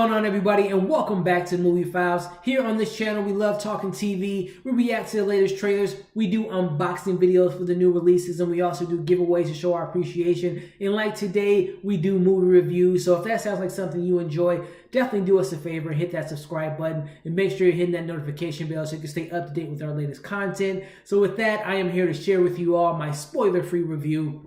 going on, everybody, and welcome back to Movie Files. Here on this channel, we love talking TV. We react to the latest trailers. We do unboxing videos for the new releases, and we also do giveaways to show our appreciation. And like today, we do movie reviews. So if that sounds like something you enjoy, definitely do us a favor and hit that subscribe button and make sure you're hitting that notification bell so you can stay up to date with our latest content. So with that, I am here to share with you all my spoiler-free review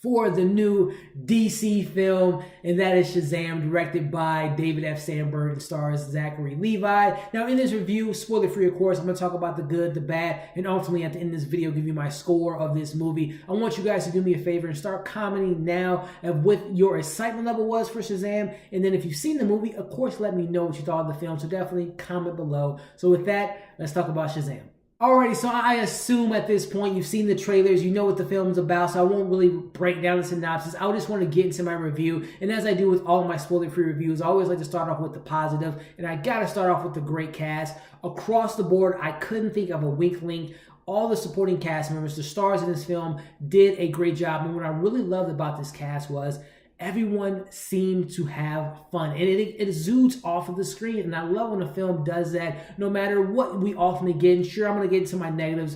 for the new DC film, and that is Shazam, directed by David F. Sandberg and stars Zachary Levi. Now, in this review, spoiler-free, of course, I'm going to talk about the good, the bad, and ultimately at the end of this video, give you my score of this movie. I want you guys to do me a favor and start commenting now of what your excitement level was for Shazam, and then if you've seen the movie, of course, let me know what you thought of the film, so definitely comment below. So with that, let's talk about Shazam. Alrighty, so I assume at this point you've seen the trailers, you know what the film's about, so I won't really break down the synopsis. I just want to get into my review, and as I do with all of my spoiler-free reviews, I always like to start off with the positive, and I gotta start off with the great cast. Across the board, I couldn't think of a weak link. All the supporting cast members, the stars in this film, did a great job, and what I really loved about this cast was everyone seemed to have fun, and it exudes off of the screen, and I love when a film does that, no matter what we often get. And sure, I'm going to get into my negatives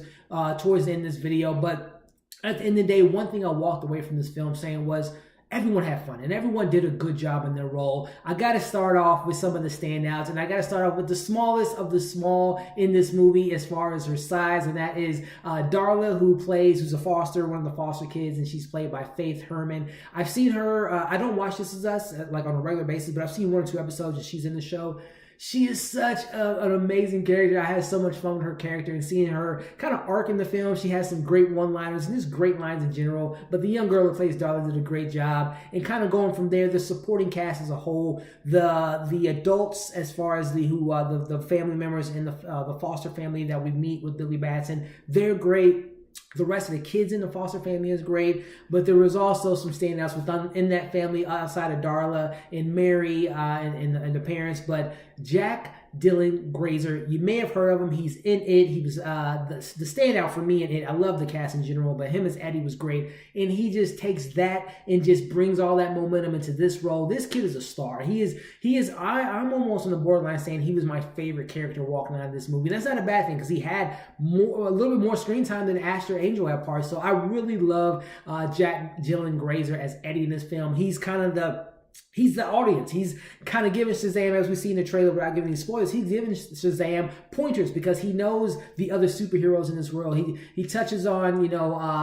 towards the end of this video, but at the end of the day, one thing I walked away from this film saying was, everyone had fun, and everyone did a good job in their role. I got to start off with some of the standouts, and I got to start off with the smallest of the small in this movie as far as her size, and that is Darla, who's a foster, one of the foster kids, and she's played by Faith Herman. I've seen her, I don't watch This Is Us like on a regular basis, but I've seen 1 or 2 episodes and she's in the show. She is such an amazing character. I had so much fun with her character and seeing her kind of arc in the film. She has some great one-liners and just great lines in general. But the young girl who plays Darla did a great job. And kind of going from there, the supporting cast as a whole, the adults as far as the family members in the foster family that we meet with Billy Batson, they're great. The rest of the kids in the foster family is great, but there was also some standouts in that family outside of Darla and Mary and the parents. But Jack Dylan Grazer, you may have heard of him. He's in it. He was the standout for me in it. I love the cast in general, but him as Eddie was great, and he just takes that and just brings all that momentum into this role. This kid is a star. He is. I'm almost on the borderline saying he was my favorite character walking out of this movie. That's not a bad thing because he had a little bit more screen time than Asher Angel had parts. So I really love Jack Dylan Grazer as Eddie in this film. He's the audience. He's kind of giving Shazam, as we see in the trailer without giving any spoilers, he's giving Shazam pointers because he knows the other superheroes in this world. He touches on,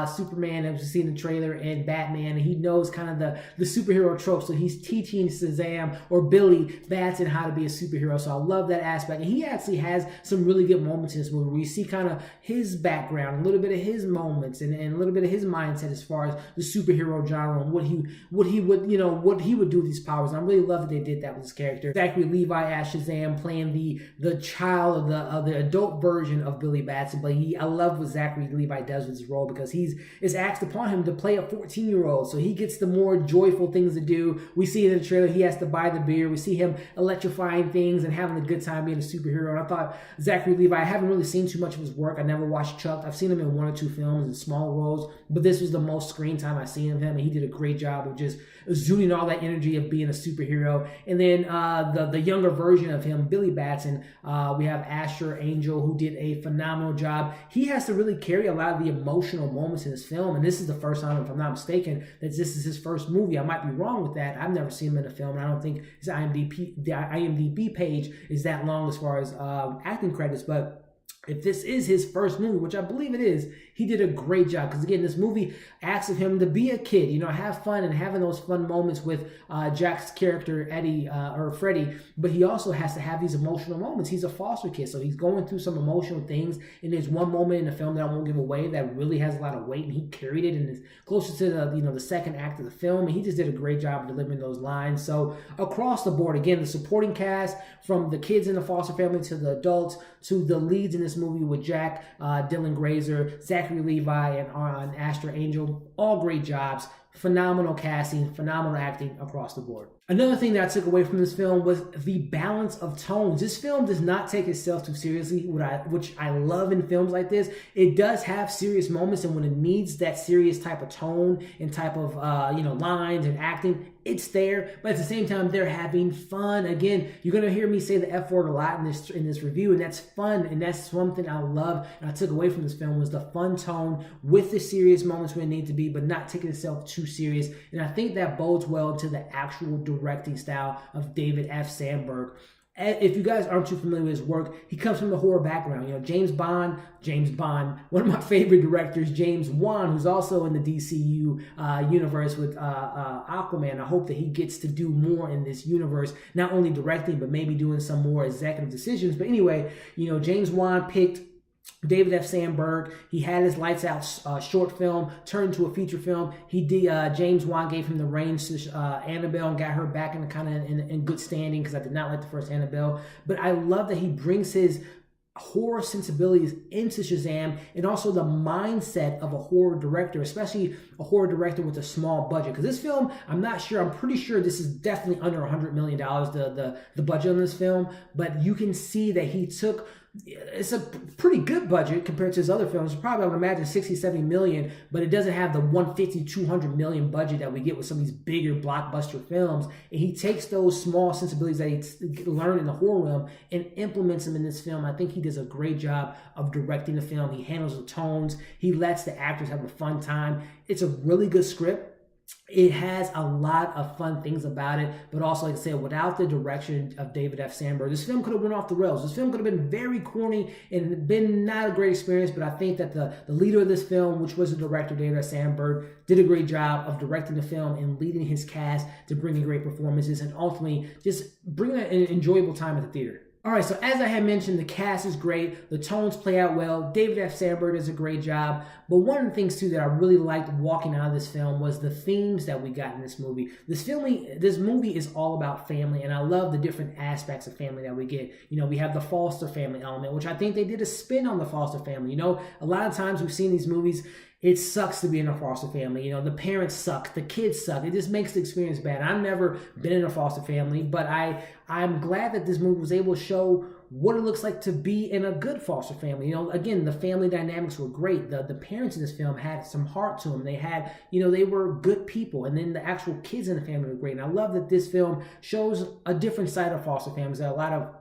Superman, as we see in the trailer, and Batman, and he knows kind of the superhero tropes. So he's teaching Shazam or Billy Batson how to be a superhero. So I love that aspect. And he actually has some really good moments in this movie where you see kind of his background, a little bit of his moments, and a little bit of his mindset as far as the superhero genre and what he would do with these powers. And I really love that they did that with this character. Zachary Levi as Shazam, playing the child of the adult version of Billy Batson. But I love what Zachary Levi does with his role because it's asked upon him to play a 14-year-old. So he gets the more joyful things to do. We see in the trailer he has to buy the beer. We see him electrifying things and having a good time being a superhero. And I thought Zachary Levi, I haven't really seen too much of his work. I never watched Chuck. I've seen him in 1 or 2 films in small roles, but this was the most screen time I've seen of him, and he did a great job of just exuding all that energy of being a superhero. And then the younger version of him, Billy Batson, we have Asher Angel, who did a phenomenal job. He has to really carry a lot of the emotional moments in this film, and this is the first time, if I'm not mistaken, that this is his first movie. I might be wrong with that. I've never seen him in a film, and I don't think his IMDb page is that long as far as acting credits, but if this is his first movie, which I believe it is, he did a great job. Because again, this movie asks of him to be a kid, have fun and having those fun moments with Jack's character, Eddie, or Freddy. But he also has to have these emotional moments. He's a foster kid, so he's going through some emotional things. And there's one moment in the film that I won't give away that really has a lot of weight, and he carried it and is closer to the second act of the film. And he just did a great job of delivering those lines. So across the board, again, the supporting cast, from the kids in the foster family to the adults to the leads in this movie with Jack Dylan Grazer, Zachary Levi, and Asher Angel, all great jobs. phenomenal casting, phenomenal acting across the board. Another thing that I took away from this film was the balance of tones. This film does not take itself too seriously, which I love in films like this. It does have serious moments, and when it needs that serious type of tone and type of lines and acting, it's there. But at the same time, they're having fun. Again, you're gonna hear me say the F word a lot in this review, and that's fun. And that's one thing I love and I took away from this film was the fun tone with the serious moments where it needs to be, but not taking itself too serious. And I think that bodes well to the actual directing style of David F. Sandberg. If you guys aren't too familiar with his work, he comes from the horror background. You know, James Bond, one of my favorite directors, James Wan, who's also in the DCU universe with Aquaman. I hope that he gets to do more in this universe, not only directing, but maybe doing some more executive decisions. But anyway, you know, James Wan picked David F. Sandberg. He had his Lights Out short film turned into a feature film. He did. James Wan gave him the reins to Annabelle and got her back in in good standing, because I did not like the first Annabelle. But I love that he brings his horror sensibilities into Shazam, and also the mindset of a horror director, especially a horror director with a small budget. Because this film, I'm pretty sure this is definitely under $100 million, the budget on this film. But you can see that he took, it's a pretty good budget compared to his other films. Probably, I would imagine 60, 70 million, but it doesn't have the 150, 200 million budget that we get with some of these bigger blockbuster films. And he takes those small sensibilities that he learned in the horror realm and implements them in this film. I think he does a great job of directing the film. He handles the tones. He lets the actors have a fun time. It's a really good script. It has a lot of fun things about it, but also, like I said, without the direction of David F. Sandberg, this film could have went off the rails. This film could have been very corny and been not a great experience, but I think that the leader of this film, which was the director, David F. Sandberg, did a great job of directing the film and leading his cast to bring in great performances and ultimately just bring an enjoyable time at the theater. All right, so as I had mentioned, the cast is great. The tones play out well. David F. Sandberg does a great job. But one of the things, too, that I really liked walking out of this film was the themes that we got in this movie. This movie is all about family, and I love the different aspects of family that we get. You know, we have the foster family element, which I think they did a spin on the foster family. You know, a lot of times we've seen these movies, it sucks to be in a foster family. You know, the parents suck, the kids suck. It just makes the experience bad. I've never been in a foster family, but I'm glad that this movie was able to show what it looks like to be in a good foster family. You know, again, the family dynamics were great. The parents in this film had some heart to them. They had, you know, they were good people. And then the actual kids in the family were great. And I love that this film shows a different side of foster families that a lot of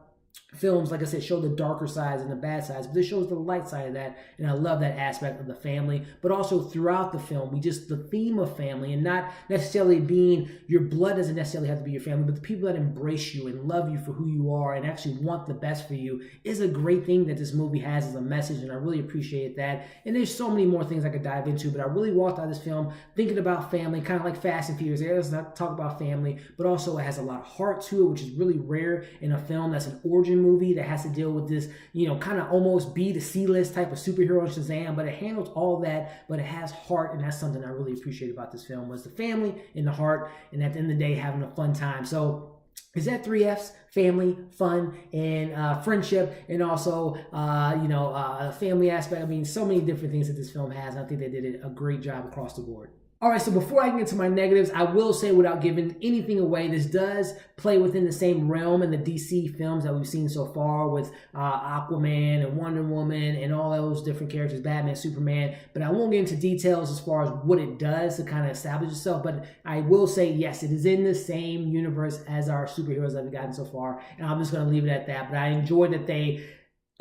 films, like I said, show the darker sides and the bad sides, but this shows the light side of that, and I love that aspect of the family. But also throughout the film, the theme of family, and not necessarily being, your blood doesn't necessarily have to be your family, but the people that embrace you and love you for who you are and actually want the best for you is a great thing that this movie has as a message, and I really appreciate that. And there's so many more things I could dive into, but I really walked out of this film thinking about family, kind of like Fast and Furious. It does not talk about family, but also it has a lot of heart to it, which is really rare in a film that's an origin movie that has to deal with this, you know, kind of almost B to C list type of superhero Shazam, but it handles all that, but it has heart, and that's something I really appreciate about this film, was the family and the heart, and at the end of the day, having a fun time. So is that 3 F's? Family, fun, and friendship, and also, family aspect. I mean, so many different things that this film has, and I think they did a great job across the board. All right, so before I get into my negatives, I will say, without giving anything away, this does play within the same realm in the DC films that we've seen so far with Aquaman and Wonder Woman and all those different characters, Batman, Superman. But I won't get into details as far as what it does to kind of establish itself. But I will say, yes, it is in the same universe as our superheroes that we've gotten so far. And I'm just going to leave it at that. But I enjoyed that they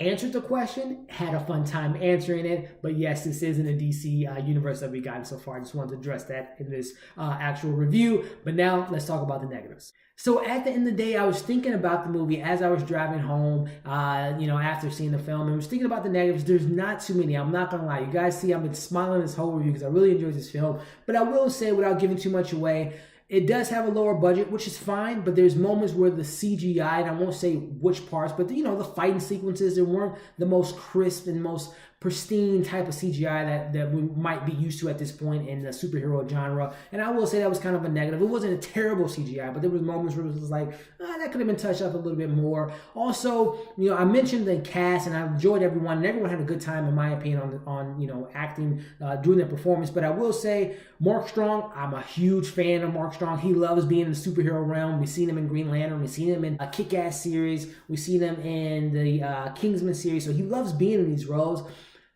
answered the question, had a fun time answering it, but yes, this is in the DC universe that we've gotten so far. I just wanted to address that in this actual review, but now let's talk about the negatives. So at the end of the day, I was thinking about the movie as I was driving home, after seeing the film, and I was thinking about the negatives. There's not too many, I'm not going to lie. You guys see I've been smiling this whole review because I really enjoyed this film, but I will say, without giving too much away, it does have a lower budget, which is fine, but there's moments where the CGI, and I won't say which parts, but the fighting sequences, they weren't the most crisp and most pristine type of CGI that we might be used to at this point in the superhero genre. And I will say that was kind of a negative. It wasn't a terrible CGI, but there was moments where it was like, that could have been touched up a little bit more. Also, I mentioned the cast, and I enjoyed everyone, and everyone had a good time, in my opinion, on acting, doing their performance. But I will say, Mark Strong, I'm a huge fan of Mark Strong. He loves being in the superhero realm. We've seen him in Green Lantern. We've seen him in a Kick-Ass series. We've seen him in the Kingsman series. So he loves being in these roles.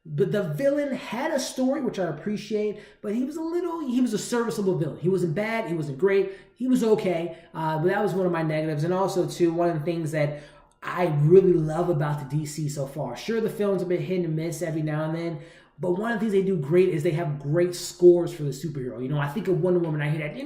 But the villain had a story, which I appreciate, but he was a serviceable villain. He wasn't bad, he wasn't great, he was okay, but that was one of my negatives. And also, too, one of the things that I really love about the DC so far. Sure, the film's a bit hit and miss every now and then, but one of the things they do great is they have great scores for the superhero. I think of Wonder Woman, I hear that,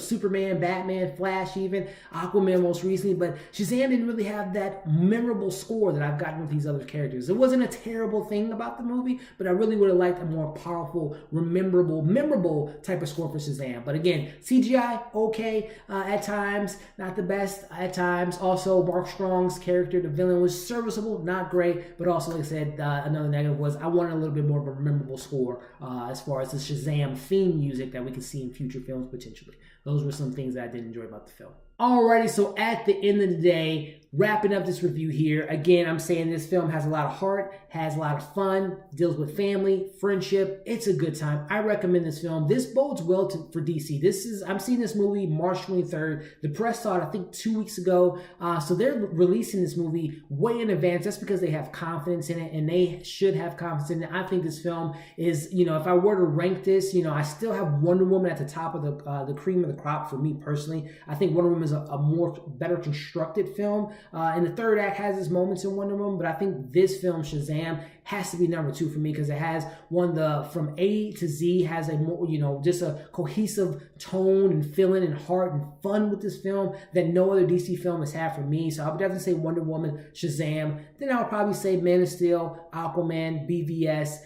Superman, Batman, Flash even, Aquaman most recently, but Shazam didn't really have that memorable score that I've gotten with these other characters. It wasn't a terrible thing about the movie, but I really would have liked a more powerful, memorable type of score for Shazam. But again, CGI, okay, at times, not the best at times. Also, Mark Strong's character, the villain, was serviceable, not great, but also, like I said, another negative was I wanted a little bit more of a memorable score as far as the Shazam theme music that we can see in future films potentially. Those were some things that I did enjoy about the film. Alrighty, so at the end of the day, wrapping up this review here, again, I'm saying this film has a lot of heart, has a lot of fun, deals with family, friendship. It's a good time. I recommend this film. This bodes well for DC. I'm seeing this movie March 23rd. The press saw it, I think, 2 weeks ago. So they're releasing this movie way in advance. That's because they have confidence in it, and they should have confidence in it. I think this film is, if I were to rank this, I still have Wonder Woman at the top of the cream of the crop for me personally. I think Wonder Woman is a better constructed film. And the third act has its moments in Wonder Woman, but I think this film, Shazam, has to be number 2 for me because it has from A to Z, has a more, just a cohesive tone and feeling and heart and fun with this film that no other DC film has had for me. So I would definitely say Wonder Woman, Shazam. Then I would probably say Man of Steel, Aquaman, BVS,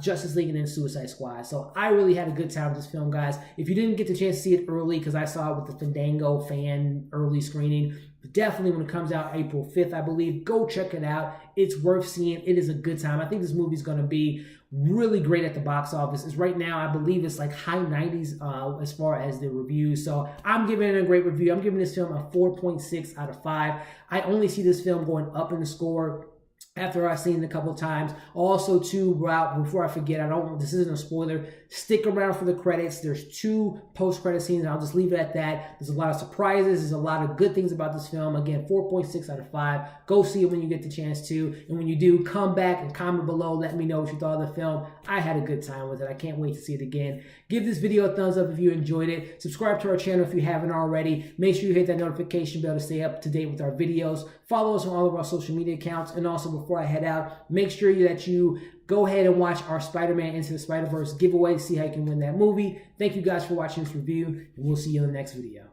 Justice League, and then Suicide Squad. So I really had a good time with this film, guys. If you didn't get the chance to see it early, because I saw it with the Fandango fan early screening, definitely when it comes out April 5th, I believe, go check it out. It's worth seeing. It is a good time. I think this movie is going to be really great at the box office. It's right now, I believe it's like high 90s as far as the reviews. So I'm giving it a great review. I'm giving this film a 4.6 out of 5. I only see this film going up in the score after I've seen it a couple of times. Also, too, before I forget, this isn't a spoiler, stick around for the credits. There's 2 post-credit scenes, and I'll just leave it at that. There's a lot of surprises. There's a lot of good things about this film. Again, 4.6 out of 5. Go see it when you get the chance to. And when you do, come back and comment below. Let me know what you thought of the film. I had a good time with it. I can't wait to see it again. Give this video a thumbs up if you enjoyed it. Subscribe to our channel if you haven't already. Make sure you hit that notification bell to stay up to date with our videos. Follow us on all of our social media accounts. And also, before I head out, make sure that you go ahead and watch our Spider-Man Into the Spider-Verse giveaway to see how you can win that movie. Thank you guys for watching this review, and we'll see you in the next video.